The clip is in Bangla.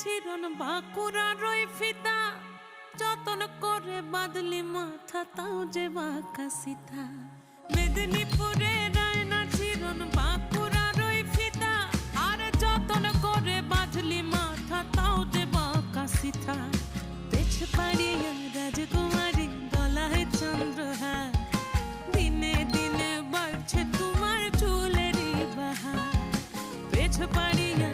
চিরন বাঁকুড়ার ওই ফিতা, যতন করে বাঁধলি মাথা তাও যে বাঁকা সিথা। মেদিনীপুরে রায়না চিরন বাঁকুড়ার ওই ফিতা, আর যতন করে বাঁধলি মাথা তাও যে বাঁকা সিথা। পেছ পাড়িয়া রাজকুমারী গলায় চন্দ্রহার, দিনে দিনে বাড়ছে তোমার চুলেরই বাহার। পেছ পাড়িয়া